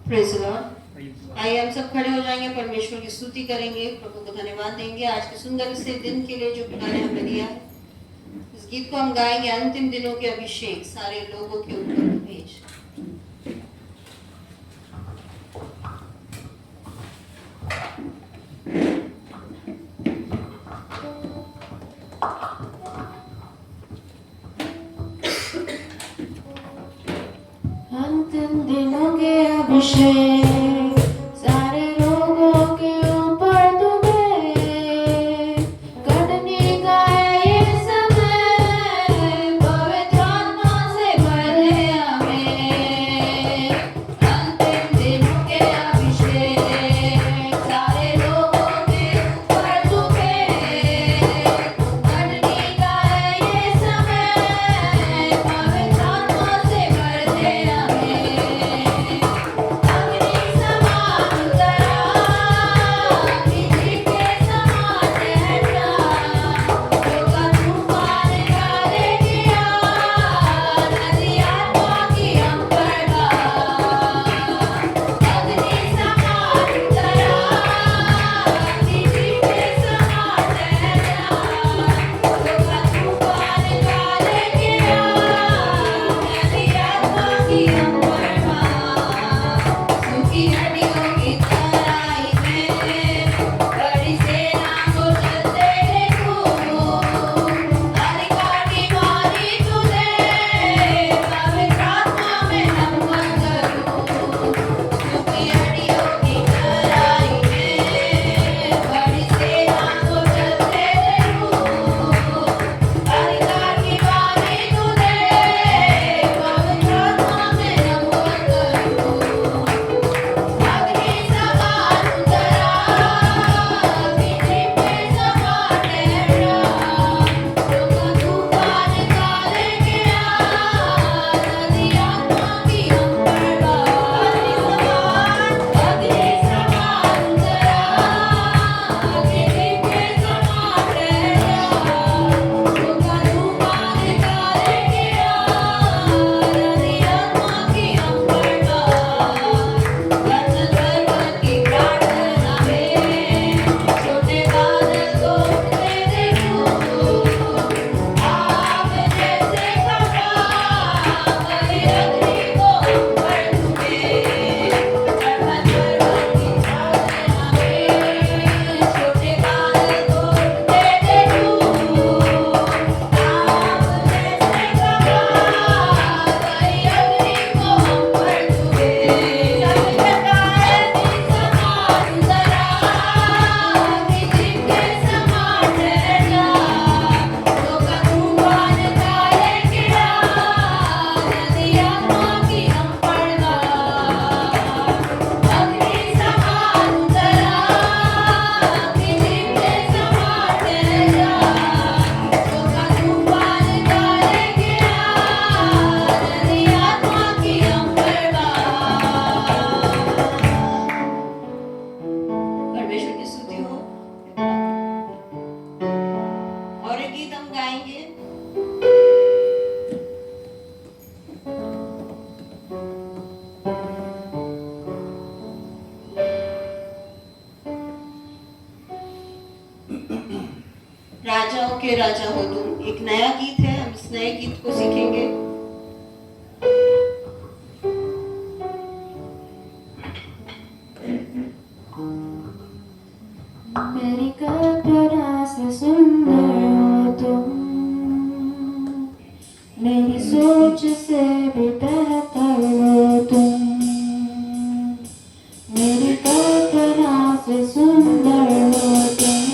Praise the Lord. आइए हम सब खड़े हो जाएंगे, परमेश्वर की स्तुति करेंगे, प्रभु को धन्यवाद देंगे आज के सुंदर से दिन के लिए जो खुदा ने हमें दिया है। इस गीत को हम गाएंगे, अंतिम दिनों के अभिषेक सारे लोगों के ऊपर भेज। अंतिम दिनों के अभिषेक सारे लोगों के ऊपर तू भेज। कटने का है ये समय, पवित्र आत्मा से भर दे हमें। अंतिम दिनों के अभिषेक सारे लोगों के ऊपर तू भेज। कटने का है ये समय, पवित्र आत्मा से भर दे हमें। अग्नि समान उतरा, बिजली के समान ठहरा, होगा तूफान डाले गिरा, नदी आत्मा की हम पर बहा। अग्नि समान उतरा, बिजली के समान ठहरा, होगा तूफान डाले गिरा, नदी आत्मा की हम पर बहा। सूखी हड्डियों की तराई में बड़ी सेना को चलते देखूं। अधिकार की मारी तुझे, पवित्र आत्मा में नमन करूं। सूखी हड्डियों की तराई में बड़ी सेना को चलते देखूं। अधिकार की मारी तुझे, पवित्र आत्मा में नमन करूं। अग्नि समान उतरा, बिजली के समान ठहरा, होगा तूफान डाले गिरा, नदी आत्मा की हम पर बहा। अग्नि समान उतरा, बिजली के समान ठहरा, होगा तूफान डाले गिरा, नदी आत्मा की हम पर बहा। की प्रार्थना में छोटे बादल को उठते देखूं। आप जैसे खड़ा, वही अग्नि को हम पर तुम्हें। पर्वत की प्रार्थना में छोटे बादल को उठते देखूं। आप जैसे खड़ा, वही अग्नि को हम पर तुम्हें। सब जगह अग्नि समान उतरा, बिजली के समान ठहरा, होगा तूफान डाले गिरा, नदी आत्मा की हम पर बहा। अग्नि समान उतरा, बिजली के समान ठहरा, होगा तूफान डाले गिरा, नदी आत्मा की हम पर बहा। परमेश्वर की स्तुति हो। और एक गीत हम गाएंगे, राजाओं के राजा हो तुम। एक नया गीत है, हम इस नए गीत को सीखेंगे। मेरी कल्पना से सुंदर हो तुम, मेरी सोच से भी बेहतर हो तुम। मेरी कल्पना से सुंदर हो तुम,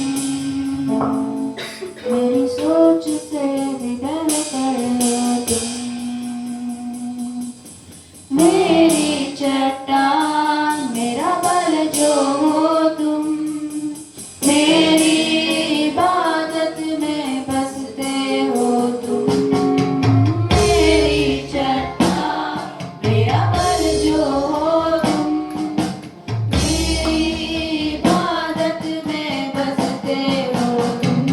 मेरी सोच से भी बेहतर हो तुम। मेरी चट्टान, मेरा बल जो हो तुम, मेरी इबादत में बसते हो तुम। मेरी चट्टान, मेरा बल जो हो तुम, मेरी इबादत में बसते हो तुम।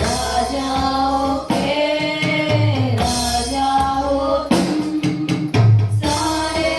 राजाओं के राजा हो तुम, सारे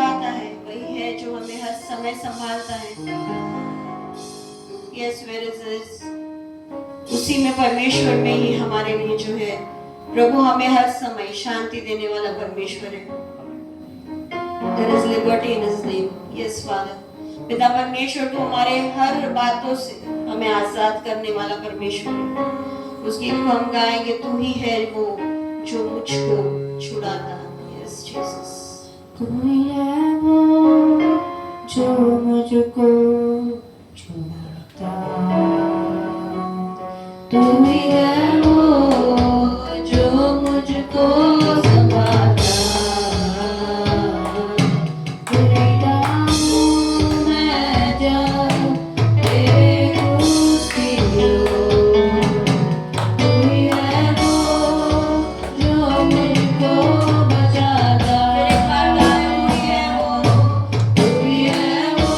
छुड़ाता है, वही है जो हमें हर समय संभालता है। यस, वेयर इज उसी में, परमेश्वर में ही हमारे लिए जो है प्रभु हमें हर समय शांति देने वाला परमेश्वर है। There is liberty in His name. Yes, Father. पिता परमेश्वर तो हमारे हर बातों से हमें आजाद करने वाला परमेश्वर है। उस गीत को हम गाएंगे, तू ही है वो जो मुझको छुड़ाता। Yes, Jesus. तू ही है वो जो मुझको छुड़ाता, तू ही है वो जो मुझको संभालता। तेरे नाम मैं जाऊं, तेरे खुशी हो। तू ही है वो जो मुझको बचाता। तू ही है वो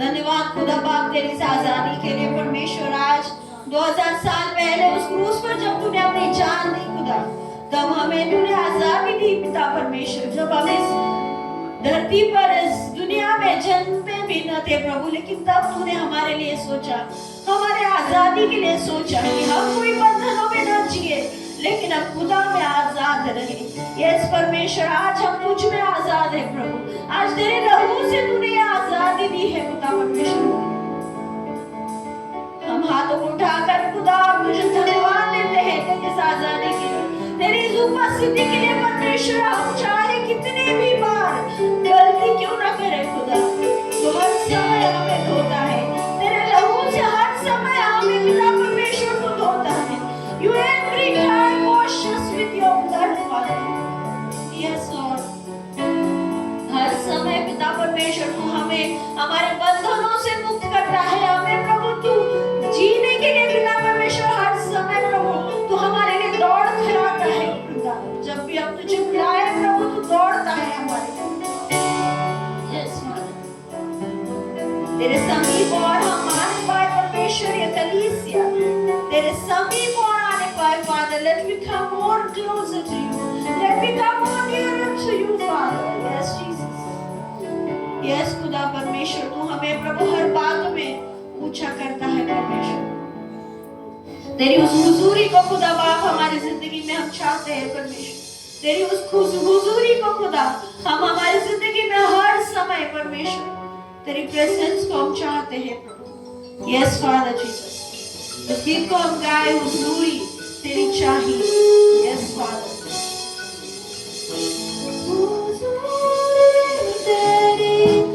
धन्यवाद खुदा बाप तेरी इस आजादी के लिए परमेश्वर। आज 2000 साल पहले उस क्रूस पर जब तूने अपनी जान दी खुदा, तब हमें तूने आजादी दी पिता परमेश्वर। जब हम इस धरती पर इस दुनिया में जन्मे भी न थे प्रभु, लेकिन तब तूने हमारे लिए सोचा, हमारे आजादी के लिए सोचा कि हम कोई बंधनों में न जिए लेकिन अब खुदा में आजाद रहे। यस परमेश्वर, आज हम तुझ में आजाद है प्रभु। आज तेरे लहू से तूने आजादी दी है खुदा परमेश्वर। हम हाथों को उठाकर खुदा तुझे धन्यवाद देते हैं तेरी इस आजादी के लिए, तेरी इस उपस्थिति के लिए परमेश्वर। हम चाहे कितने भी बार गलती क्यों ना करे खुदा, तो हर समय हमें धोता है तेरे लहू से, हर समय हमें पिता परमेश्वर को धोता है। You every time wash us with your blood, Father. Yes, Lord. हर समय पिता परमेश्वर तू हमें हमारे बंधनों से मुक्त करता है। हमें प्रभु तू जीने के लिए पिता परमेश्वर हर समय प्रभु तू हमारे लिए दौड़ कराता है पिता। जब भी हम तुझे बुलाए प्रभु तू दौड़ता है हमारे लिए। Yes, Father. तेरे समीप और हम आने पाए परमेश्वर, ये कलीसिया तेरे समीप और आने पाए Father. Let me come more closer to you. Let me come more nearer to you, Father. Yes, Jesus. Yes, खुदा परमेश्वर तू हमें प्रभु हर बात में ऊंचा करता है परमेश्वर। तेरी उस हुजूरी को खुदा बाप हमारी जिंदगी में हम चाहते हैं परमेश्वर। तेरी उस हुजूरी को खुदा हम हमारी जिंदगी में हर समय परमेश्वर तेरी प्रेजेंस को हम चाहते हैं प्रभु। यस फादर जीसस, इस गीत को हम गाए, हुजूरी तेरी चाहिए। Yes father, Thank you.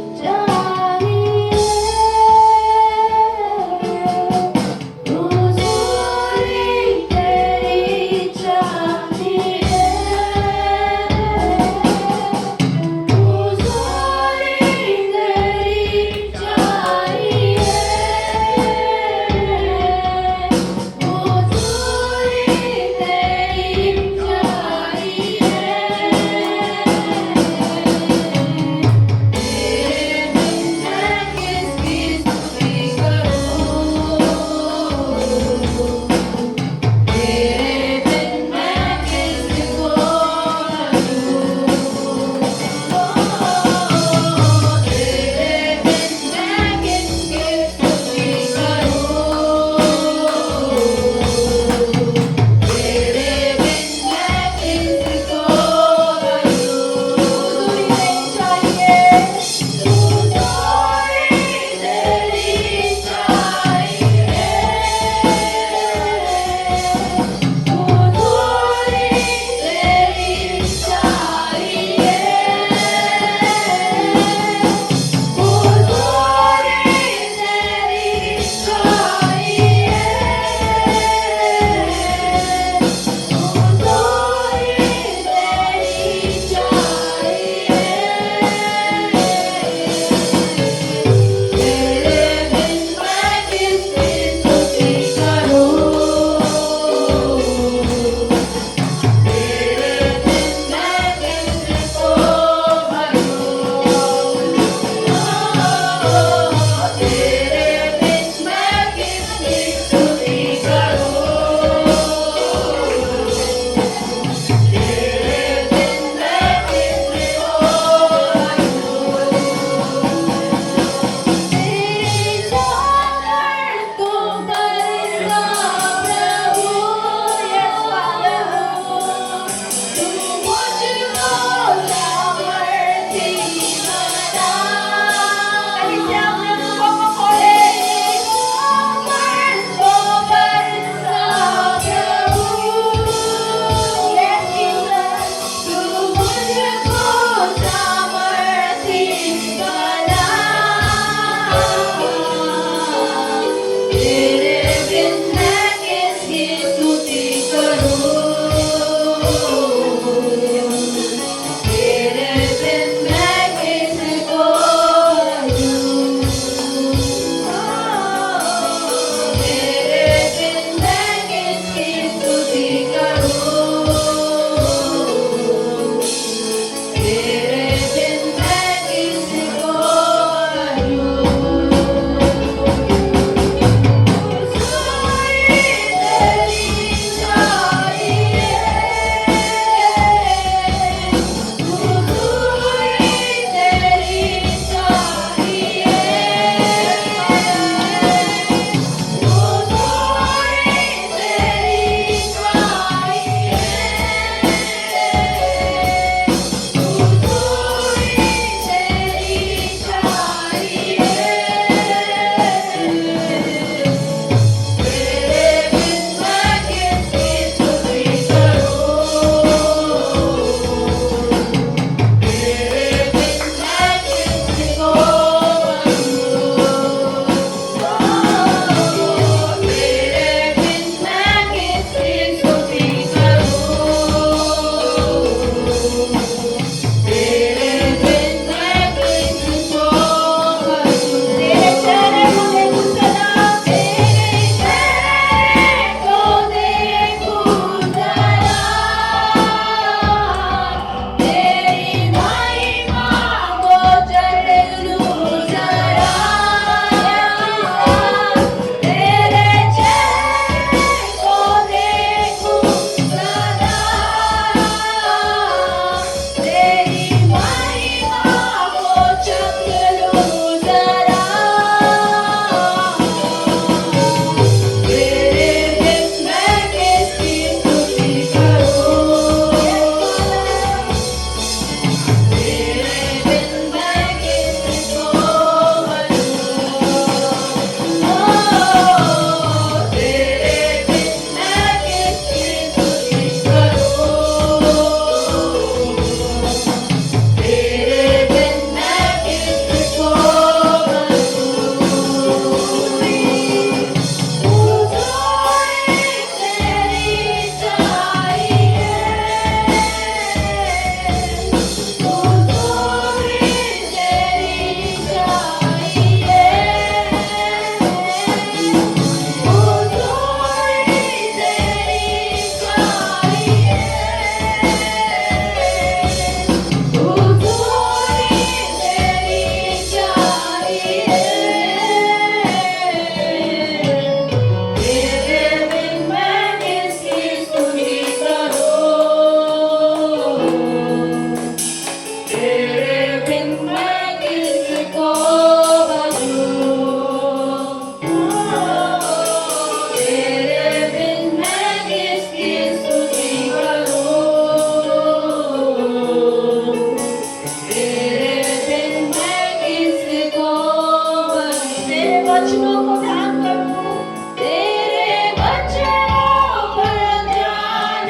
वचनों को ध्यान करूं, तेरे वचनों पर ध्यान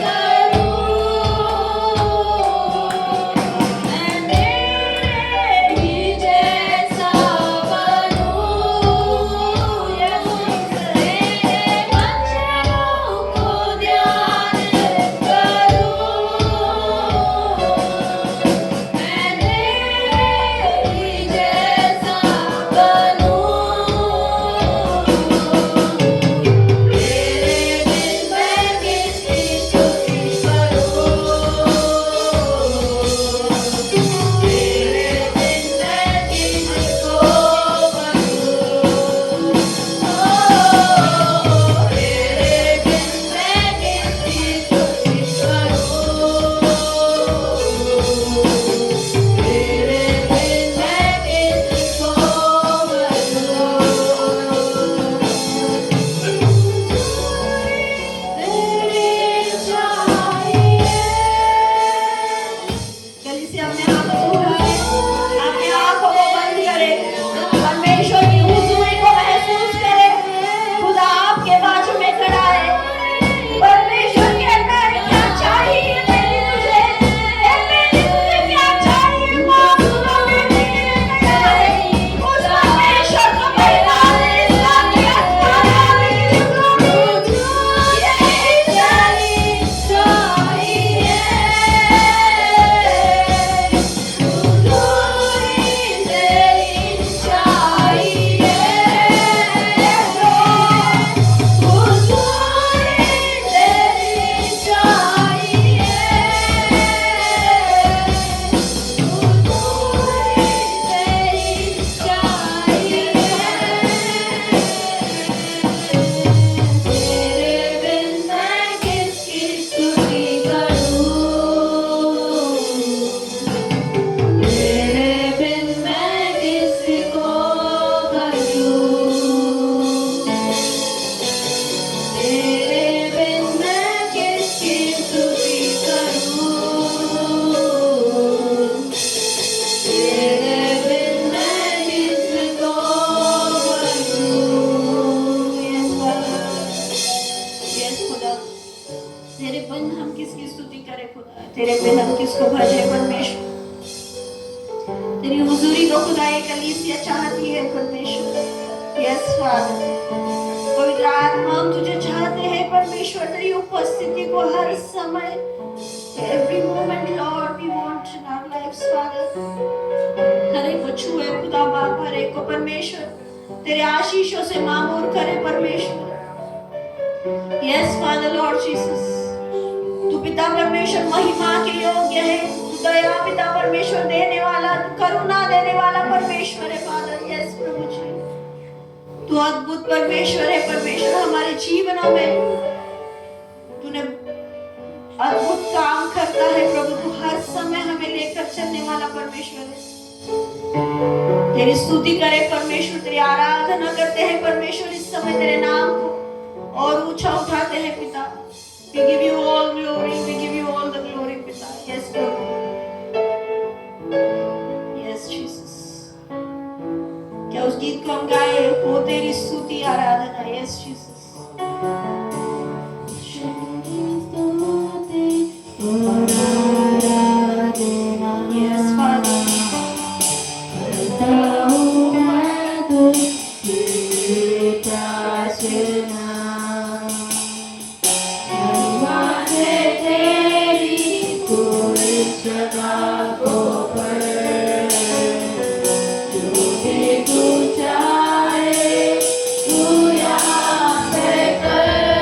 करूं, मैं तेरे ही जैसा बनूं, तेरे वचनों को ध्यान करूं, मैं तेरे ही जैसा बनूं, तेरे बिन मैं किसकी स्तुति करूं, तेरे बिन मैं किसको करूं, तेरे बिन मैं किसकी स्तुति करूं, तेरे बिन मैं किसको तेरे चाहिए। कलीसिया अपने हाथों को उठाए, अपने आंखों को बंद करें, परमेश्वर की हुजूरी को महसूस करें। खुदा आपके बाजू में खड़ा है, परमेश्वर कहता है क्या चाहिए मेरी तुझे, ए मेरी तुझे क्या चाहिए, मांग लो मैं देने तैयार है। उस परमेश्वर को पहचान इसका यस वाला मेरी हुजूरी यही चाहिए। तेरे बिन मैं किसकी स्तुति करूं, तेरे बिन मैं किसको करूं, तेरे बिन मैं किसकी स्तुति करूं, तेरे बिन मैं किसको करूं। यस खुदा, तेरे बिन हम किसकी स्तुति करें खुदा, तेरे बिन हम किसको भजे परमेश्वर। तेरी हुजूरी को खुदा ये कलीसिया चाहती है परमेश्वर। यस फादर, पवित्र आत्मा हम तुझे चाहते हैं परमेश्वर, तेरी उपस्थिति को हर समय, every moment Lord we want in our lives Father। हर एक को छुए खुदा बाप, हर एक को परमेश्वर तेरे आशीषों से मामूर करे परमेश्वर। Yes, Father, Lord Jesus, तू पिता परमेश्वर महिमा के योग्य है, तू दया पिता परमेश्वर देने वाला, तू करुणा देने वाला परमेश्वर है Father। Yes, प्रभु जी, तू अद्भुत परमेश्वर है परमेश्वर। हमारे जीवनों में तूने अद्भुत काम करता है प्रभु, तू हर समय हमें लेकर चलने वाला परमेश्वर है। तेरी स्तुति करे परमेश्वर, तेरी आराधना करते हैं परमेश्वर, इस समय तेरे नाम को और ऊंचा उठाते हैं पिता। We give you all glory, we give you all the glory पिता। Yes प्रभु, yes Jesus। क्या उस गीत को हम गाए, हो तेरी स्तुति आराधना। Yes Jesus। Yes Father। तू चाहे तू यहाँ पे कर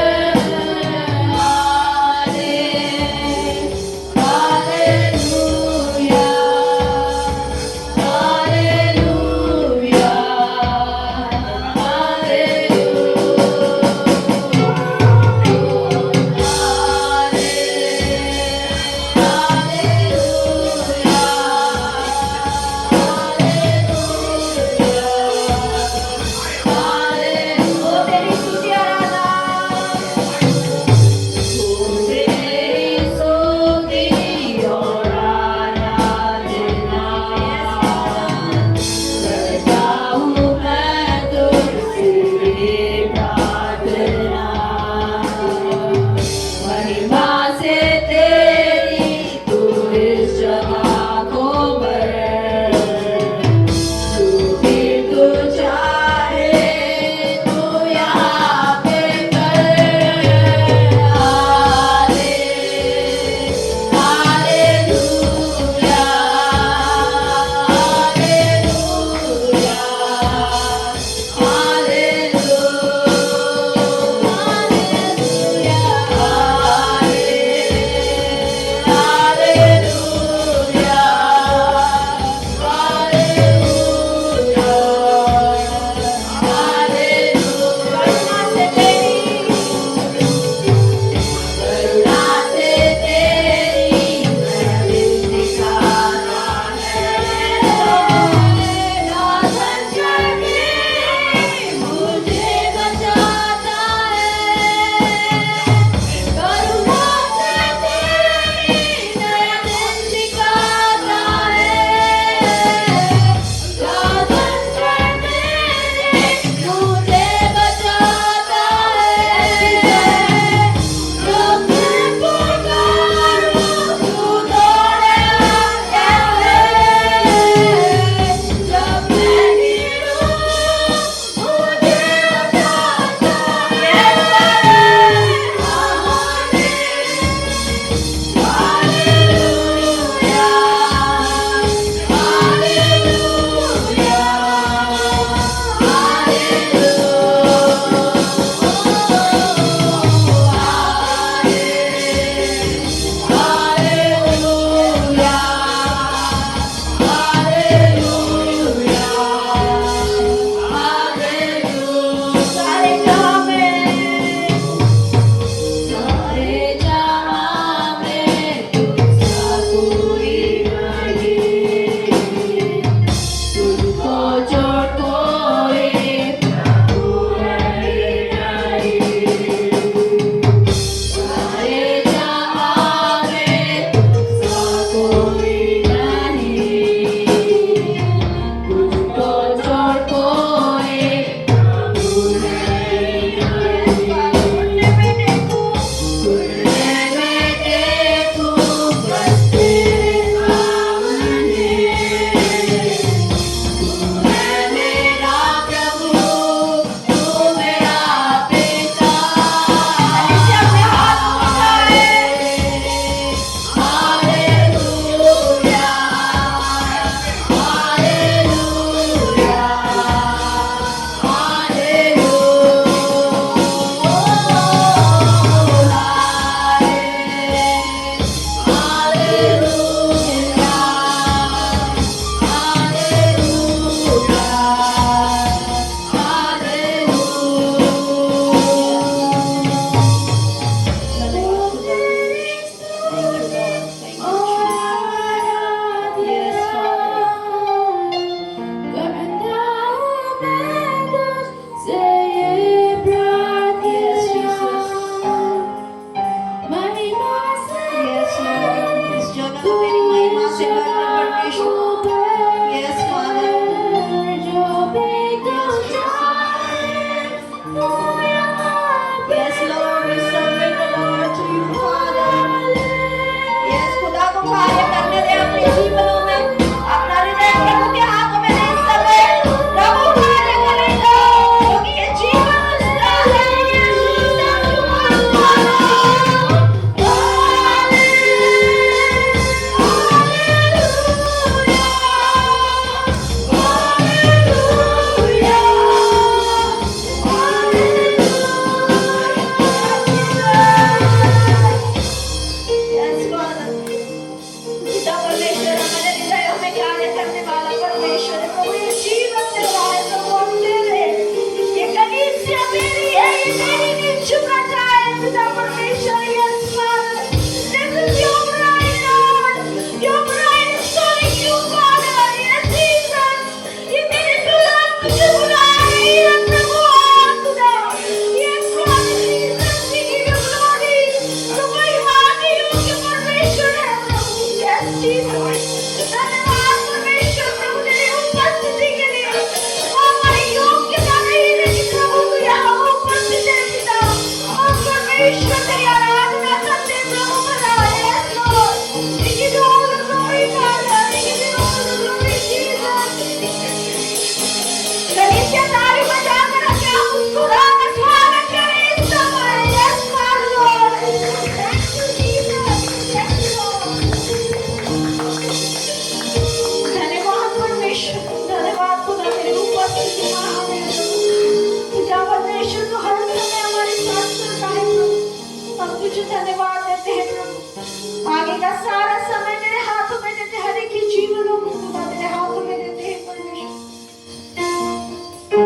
तुझे धन्यवाद देते हैं प्रभु। आगे का सारा समय तेरे हाथों में देते हैं, हर एक के जीवनों को खुदा तेरे हाथों में देते हैं परमेश्वर।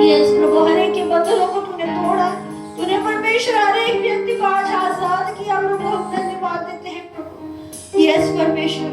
यस प्रभु, हर एक के बंधनों को तूने तोड़ा, तूने परमेश्वर हर एक व्यक्ति को आज आजाद किया प्रभु। हम धन्यवाद देते हैं प्रभु। यस परमेश्वर,